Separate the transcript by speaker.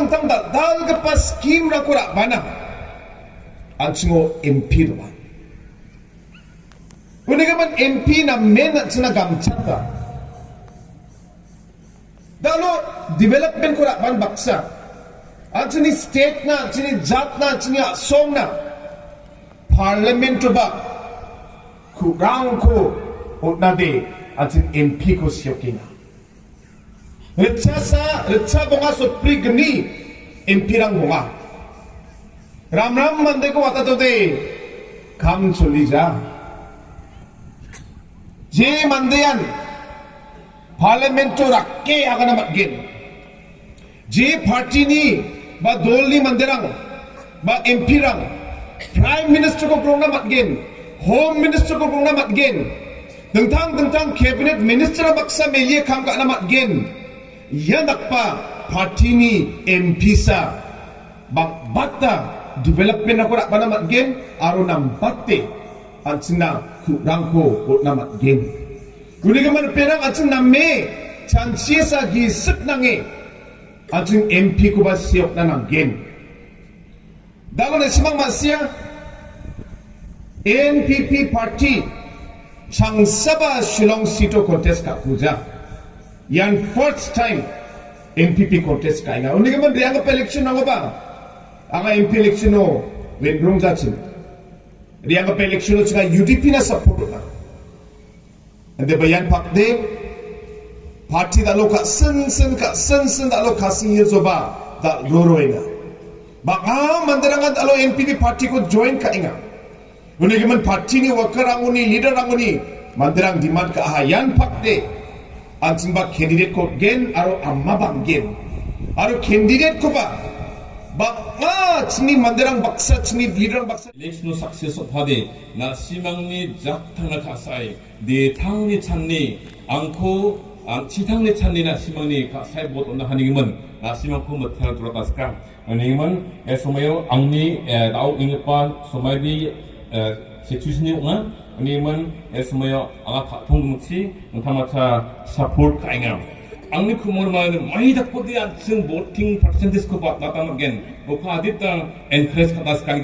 Speaker 1: Tentang dal kepas skim rakura bana ancingo MP doa. Unigaman MP na men ancinga gamchata. Dalo development kura ban baksa. Ancini state na, ancini jat na, ancini asom na. Parliament ba kurang ko utnade ancin MP ko siyokina. Recha bunga supri geni impirang bunga. Ram mande ko wata to de kam choli ja. Je mandeyan parliament to rakke agana matgen. Je party ni ba dolni manderang ba impirang prime minister ko prona matgen, home minister ko prona matgen. Dengtang cabinet minister baksa melie kam ka na matgen. Yan nakpa party ni MP sa bata development ako na namat gen aro nang batte ang sina kurang ko namat gen. Kuni ka man perang ang sina me chansiya sa gisip nangi ang sina MP ko ba siyok na nang gen. Dalo na simang masya NPP party changsaba Shillong Sito contest ka puja. Yan first time NPP contest kaya nga. Undi ka man riyang election na ba? Ang MP election no, windrong jatsin. Riyang election no, saka UDP na support na. Ande ba yan pakde? Party dalo ka sen dalo kasi yeso ba? Da loroy na. Baka mandarangan dalo NPP party ko join ka inga. Undi ka man party ni worker ang uni, leader ang uni, mandarang demand ka ahayan pakde. Ansin ba candidate ko gen aro amma bang gen aro candidate ko ba chini manderang baksa chini leader baksa
Speaker 2: election success of hade na simangni jakthangna kasai de thangni channi angko chithangni channi na simangni kasai bot onna haningman na simang ko mathal turataska haningman esomayo angni dau ingpa somaidi situation nga Niman esmaya aga katung mutsi ntamata support kainga. Angni kumur man mai dak podi an voting percentage ko bat natamak gen. Buka adita encourage katas kali